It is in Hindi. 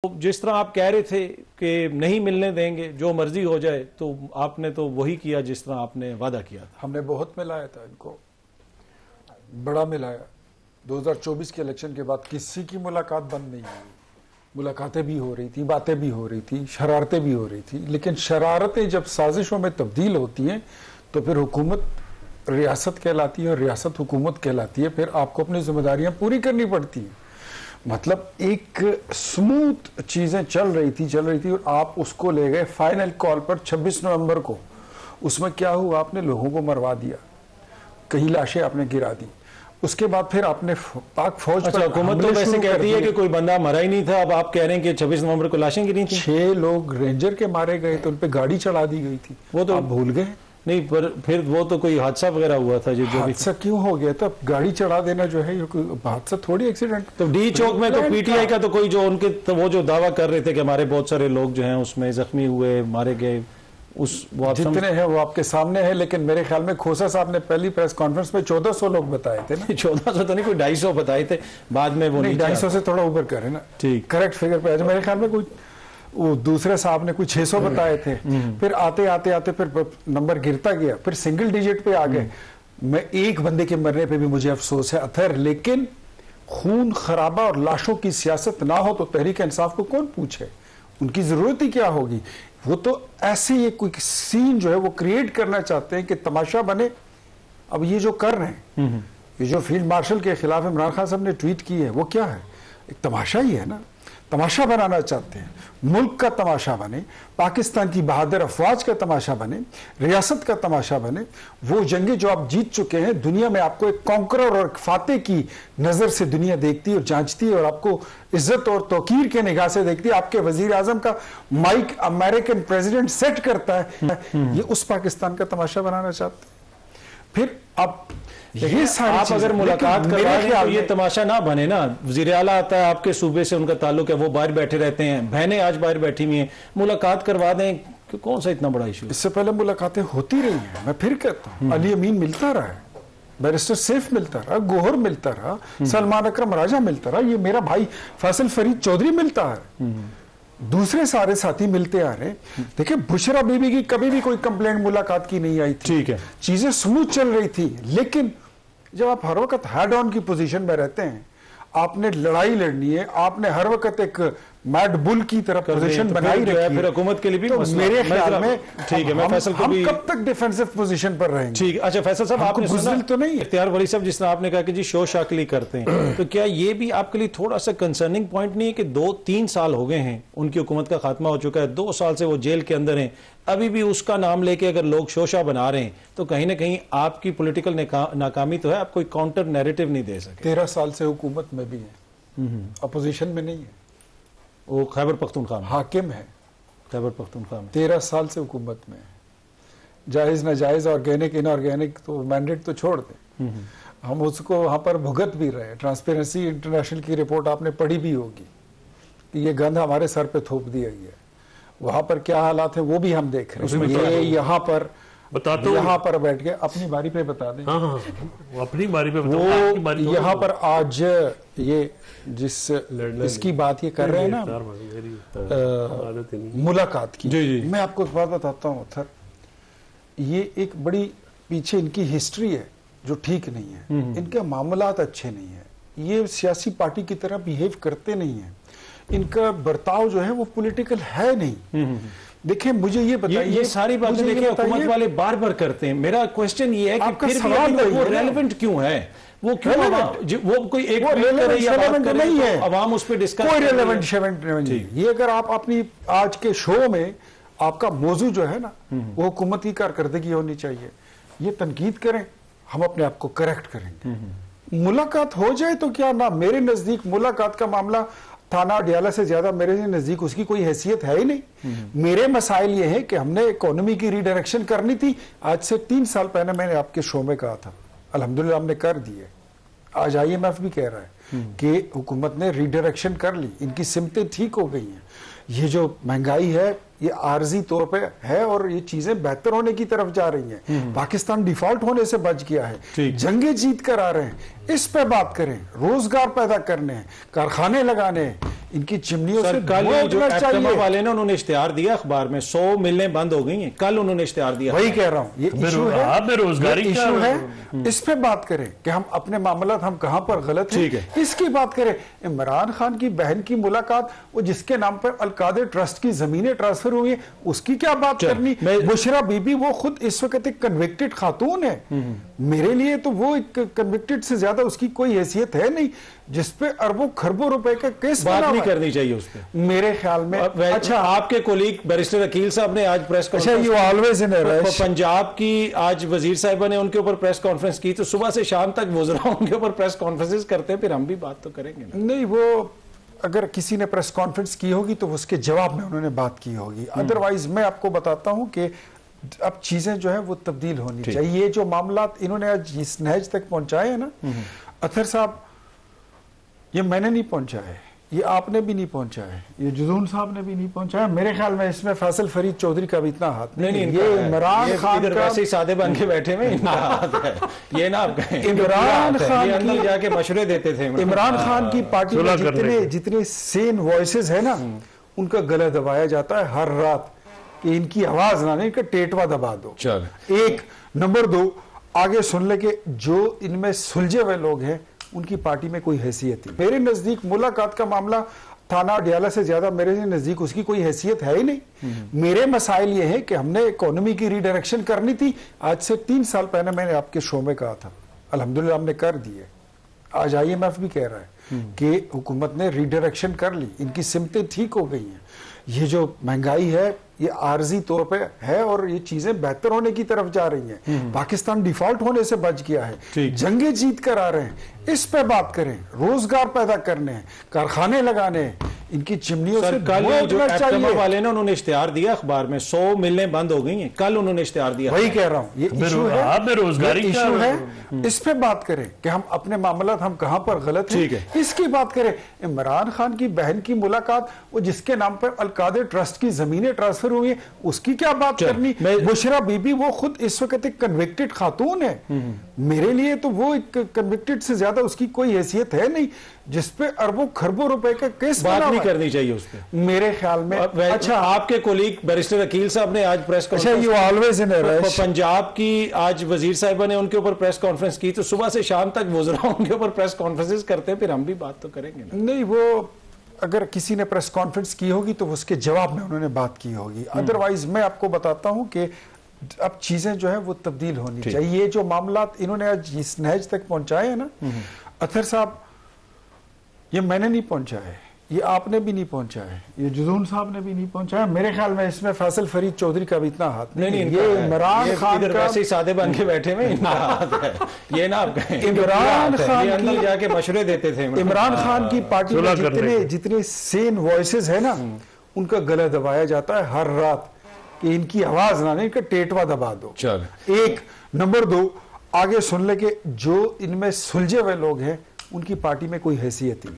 जिस तरह आप कह रहे थे कि नहीं मिलने देंगे, जो मर्जी हो जाए, तो आपने तो वही किया जिस तरह आपने वादा किया था। हमने बहुत मिलाया था इनको, बड़ा मिलाया। 2024 के इलेक्शन के बाद किसी की मुलाकात बंद नहीं हुई। मुलाकातें भी हो रही थी, बातें भी हो रही थी, शरारतें भी हो रही थी, लेकिन शरारतें जब साजिशों में तब्दील होती हैं तो फिर हुकूमत रियासत कहलाती है और रियासत हुकूमत कहलाती है। फिर आपको अपनी जिम्मेदारियां पूरी करनी पड़ती हैं। मतलब एक स्मूथ चीजें चल रही थी और आप उसको ले गए फाइनल कॉल पर 26 नवंबर को। उसमें क्या हुआ, आपने लोगों को मरवा दिया, कई लाशें आपने गिरा दी। उसके बाद फिर आपने पाक फौज पर हुकूमत तो वैसे कहती है कि कोई बंदा मरा ही नहीं था। अब आप कह रहे हैं कि 26 नवंबर को लाशें गिरी थी। 6 लोग रेंजर के मारे गए तो उन पे गाड़ी चढ़ा दी गई थी। वो तो आप भूल गए? नहीं, पर फिर वो तो कोई हादसा वगैरह हुआ था। जो हादसा क्यों हो गया था? गाड़ी चढ़ा देना जो है हादसा थोड़ी, एक्सीडेंट। तो डी चौक में तो पीटीआई का तो कोई जो उनके तो वो जो दावा कर रहे थे कि हमारे बहुत सारे लोग जो हैं उसमें जख्मी हुए, मारे गए, उस जितने हैं वो आपके सामने है। लेकिन मेरे ख्याल में खोसा साहब ने पहली प्रेस कॉन्फ्रेंस में 1400 लोग बताए थे ना। 1400 तो नहीं, कोई 250 बताए थे, बाद में वो 250 से थोड़ा ऊपर करे ना। ठीक, करेक्ट फिगर पे। मेरे ख्याल में कोई वो दूसरे साहब ने कोई 600 बताए थे। फिर आते आते आते फिर नंबर गिरता गया, फिर सिंगल डिजिट पे आ गए। मैं एक बंदे के मरने पे भी मुझे अफसोस है अथर, लेकिन खून खराबा और लाशों की सियासत ना हो तो तहरीक इंसाफ को कौन पूछे? उनकी जरूरत ही क्या होगी? वो तो ऐसे ही कोई सीन जो है वो क्रिएट करना चाहते हैं कि तमाशा बने। अब ये जो कर रहे हैं, ये जो फील्ड मार्शल के खिलाफ इमरान खान साहब ने ट्वीट की है, वो क्या है? एक तमाशा ही है ना। तमाशा बनाना चाहते हैं, मुल्क का तमाशा बने, पाकिस्तान की बहादुर अफवाज का तमाशा बने, रियासत का तमाशा बने। वो जंगें जो आप जीत चुके हैं, दुनिया में आपको एक कॉन्करर और एक फातेह की नजर से दुनिया देखती है और जांचती है और आपको इज्जत और तौकीर के निगाह से देखती है। आपके वजीर आजम का माइक अमेरिकन प्रेसिडेंट सेट करता है, ये उस पाकिस्तान का तमाशा बनाना चाहते हैं। फिर अब ये आप अगर मुलाकात करवा रहे हैं तो ये तमाशा ना बने ना। वज़ीर आला आता है, आपके सूबे से उनका ताल्लुक है, वो बाहर बैठे रहते हैं, बहनें आज बाहर बैठी हुई हैं, मुलाकात करवा दें कि कौन सा इतना बड़ा इशू? इससे पहले मुलाकातें होती रही हैं। मैं फिर कहता हूँ, अली अमीन मिलता रहा है, बैरिस्टर सैफ मिलता रहा, गोहर मिलता रहा, सलमान अकरम राजा मिलता रहा, ये मेरा भाई फैसल फरीद चौधरी मिलता है, दूसरे सारे साथी मिलते आ रहे हैं। देखिए, बुशरा बीबी की कभी भी कोई कंप्लेंट मुलाकात की नहीं आई थी। ठीक है, चीजें स्मूथ चल रही थी। लेकिन जब आप हर वक्त हेड ऑन की पोजीशन में रहते हैं, आपने लड़ाई लड़नी है, आपने हर वक्त एक मैड बुल की तरफ पोजीशन बनाई रखी है, फिर हुकूमत के लिए भी तो मेरे ख्याल में ठीक है। मैं फैसल को भी, हम कब तक डिफेंसिव पोजीशन पर रहेंगे? ठीक। अच्छा फैसल साहब, आपने सुना तो नहीं इख्तियार वली साहब, जिस तरह आपने कहा कि जी शो शाकली करते हैं, तो क्या ये भी आपके लिए थोड़ा सा कंसर्निंग पॉइंट नहीं है कि 2-3 साल हो गए हैं उनकी हुकूमत का खात्मा हो चुका है, 2 साल से वो जेल के अंदर हैं, अभी भी उसका नाम लेके अगर लोग शोशा बना रहे हैं तो कहीं ना कहीं आपकी पॉलिटिकल नाकामी तो है, आप कोई काउंटर नैरेटिव नहीं दे सके। 13 साल से हुकूमत में भी है, अपोजिशन में नहीं है। वो खैबर पख्तूनख्वा में हाकिम है, खैबर पख्तूनख्वा में 13 साल से हुकूमत में है। जायज नाजायज, ऑर्गेनिक इनऑर्गेनिक तो मैंडेट तो छोड़ दें, हम उसको वहां पर भुगत भी रहे। ट्रांसपेरेंसी इंटरनेशनल की रिपोर्ट आपने पढ़ी भी होगी कि ये गंद हमारे सर पे थोप दिया गया। वहां पर क्या हालात है वो भी हम देख रहे हैं। ये यहाँ पर बताते, यहाँ पर बैठ के अपनी बारी पे बता दें। हाँ, अपनी बारी पे वो यहाँ पर आज ये जिस इसकी बात ये कर रहे हैं ना, मुलाकात की, मैं आपको एक बात बताता हूँ सर, ये एक बड़ी पीछे इनकी हिस्ट्री है जो ठीक नहीं है। इनके मामलात अच्छे नहीं है, ये सियासी पार्टी की तरह बिहेव करते नहीं है, इनका बर्ताव जो है वो पॉलिटिकल है नहीं। देखिए, मुझे ये बताइए, ये सारी बातें देखिए हुकूमत वाले बार बार करते हैं। मेरा क्वेश्चन ये है कि फिर भी वो रेलेवेंट क्यों है? वो क्यों वो कोई एक नहीं है, अवाम उस पर डिस्कस, कोई रेलेवेंट नहीं। ये अगर आप अपनी आज के शो में आपका मौजू जो है ना वो हुकूमत की कारकर्दगी होनी चाहिए, ये तनकीद करें, हम अपने आप को करेक्ट करेंगे। मुलाकात हो जाए तो क्या ना, मेरे नजदीक मुलाकात का मामला थाना अडियाला से ज्यादा मेरे नजदीक उसकी कोई हैसियत है ही नहीं। मेरे मसाइल ये है कि हमने इकोनॉमी की रीडायरेक्शन करनी थी। आज से 3 साल पहले मैंने आपके शो में कहा था, अल्हम्दुलिल्लाह हमने कर दी है। आज IMF भी कह रहा है कि हुकूमत ने रीडायरेक्शन कर ली, इनकी सिमतें ठीक हो गई हैं। ये जो महंगाई है ये आर्जी तौर पे है और ये चीजें बेहतर होने की तरफ जा रही हैं। पाकिस्तान डिफॉल्ट होने से बच गया है, जंगे जीत कर आ रहे हैं। इस पे बात करें, रोजगार पैदा करने हैं, कारखाने लगाने हैं, इनकी चिमनियों से कल धुआं जो उठना चाहिए। वाले ने उन्होंने इश्तिहार दिया अखबार में 100 मिलें बंद हो गई हैं, कल उन्होंने इश्तिहार दिया। वही कह रहा हूँ, ये इशू है, बेरोजगारी इशू है, इस पे बात करें कि हम अपने मामलात हम कहां पर गलत हैं, इसकी बात करें। इमरान खान की बहन की मुलाकात, वो जिसके नाम पर अलकादर ट्रस्ट की जमीनें ट्रांसफर हुई है, उसकी क्या बात करनी। बुशरा बीबी वो खुद इस वक्त एक कन्विक्टेड खातून है, मेरे लिए तो वो एक कन्विक्टेड से ज्यादा उसकी कोई हैसियत है नहीं, जिसपे अरबों खरबों रुपए का केस बात नहीं करनी चाहिए उस पे मेरे ख्याल में। अच्छा, आपके कोलीग बैरिस्टर अकील साहब ने आज प्रेस कॉन्फ्रेंस, पंजाब की आज वजीर साहिबा ने उनके ऊपर प्रेस कॉन्फ्रेंस की, तो सुबह से शाम तक वज़रा उनके ऊपर प्रेस कॉन्फ्रेंसेस करते हैं, फिर हम भी बात तो करेंगे ना। नहीं, वो अगर किसी ने प्रेस कॉन्फ्रेंस की होगी तो उसके जवाब में उन्होंने बात की होगी, अदरवाइज मैं आपको बताता हूं कि अब चीजें जो है वो तब्दील होनी चाहिए। ये जो मामला इन्होंने आज इस नहज तक पहुंचाए हैं ना, अतर साहब, ये मैंने नहीं पहुंचाया है, ये आपने भी नहीं पहुंचाया है, ये जुदून साहब ने भी नहीं पहुंचाया। मेरे ख्याल में इसमें फैसल फरीद चौधरी का भी इतना हाथ नहीं। ये इमरान खान का वैसे ही सादे बन के बैठे हुए इनका हाथ है, ये ना आप कहें। इमरान खान अंदर जाके मशवरे देते थे। इमरान खान की पार्टी में जितने सेन वॉइसेस है ना, उनका गला दबाया जाता है हर रात कि इनकी आवाज ना, इनका टेटवा दबा दो। एक नंबर 2, आगे सुन ले कि जो इनमें सुलझे हुए लोग हैं उनकी पार्टी में कोई हैसियत नहीं। मेरे नजदीक मुलाकात का मामला थाना अडियाला से ज्यादा मेरे नजदीक उसकी कोई हैसियत है ही नहीं। मेरे मसाइल ये है कि हमने इकोनॉमी की रीडायरेक्शन करनी थी, आज से 3 साल पहले मैंने आपके शो में कहा था, अल्हम्दुलिल्लाह हमने कर दिए। आज IMF भी कह रहा है कि हुकूमत ने रीडायरेक्शन कर ली, इनकी सिमतें ठीक हो गई हैं। ये जो महंगाई है ये आर्जी तौर पे है और ये चीजें बेहतर होने की तरफ जा रही हैं। पाकिस्तान डिफॉल्ट होने से बच गया है, जंगे जीत कर आ रहे हैं। इस पे बात करें, रोजगार पैदा करने हैं, कारखाने लगाने हैं, इनकी चिमनियों से धुआं उठना चाहिए। वाले ने उन्होंने इश्तिहार दिया अखबार में 100 मिलें बंद हो गई हैं, कल उन्होंने इश्तिहार दिया। वही कह रहा हूँ, ये इशू है, बेरोजगारी इशू है, इस पे बात करें कि हम अपने मामलात हम कहां पर गलत हैं, इसकी बात करें। इमरान खान की बहन की मुलाकात, वो जिसके नाम पर अलकादर ट्रस्ट की जमीनें ट्रांसफर हुई है, उसकी क्या बात करनी। बुशरा बीबी वो खुद इस वक्त एक कन्विक्टेड खातून है, मेरे लिए तो वो एक कन्विक्टेड से ज्यादा उसकी कोई हैसियत है नहीं, जिसपे अरबों खरबों रुपए का केस बात नहीं करनी चाहिए उस पे मेरे ख्याल में। अच्छा, आपके कोलीग बैरिस्टर अकील साहब ने आज प्रेस कॉन्फ्रेंस, पंजाब की आज वजीर साहिबा ने उनके ऊपर प्रेस कॉन्फ्रेंस की, तो सुबह से शाम तक वज़रा उनके ऊपर प्रेस कॉन्फ्रेंसेस करते हैं, फिर हम भी बात तो करेंगे ना। नहीं, वो अगर किसी ने प्रेस कॉन्फ्रेंस की होगी तो उसके जवाब में उन्होंने बात की होगी, अदरवाइज मैं आपको बताता हूं कि अब चीजें जो है वो तब्दील होनी चाहिए। ये जो मामला इन्होंने आज इस नहज तक पहुंचाए हैं ना, अतर साहब, ये मैंने नहीं पहुंचाया है, ये आपने भी नहीं पहुंचाया है, ये जुदून साहब ने भी नहीं पहुंचाया। मेरे ख्याल में इसमें फैसल फरीद चौधरी का भी इतना हाथ नहीं। ये इमरान खान का वैसे ही सादे बन के बैठे हुए इनका हाथ है, ये ना आप कहें। इमरान खान अंदर जाके मशवरे देते थे। इमरान खान की पार्टी में जितने सेन वॉइसेस है ना, उनका गला दबाया जाता है हर रात कि इनकी आवाज ना, इनका टेटवा दबा दो। एक नंबर 2, आगे सुन ले कि जो इनमें सुलझे हुए लोग हैं उनकी पार्टी में कोई हैसियत ही नहीं।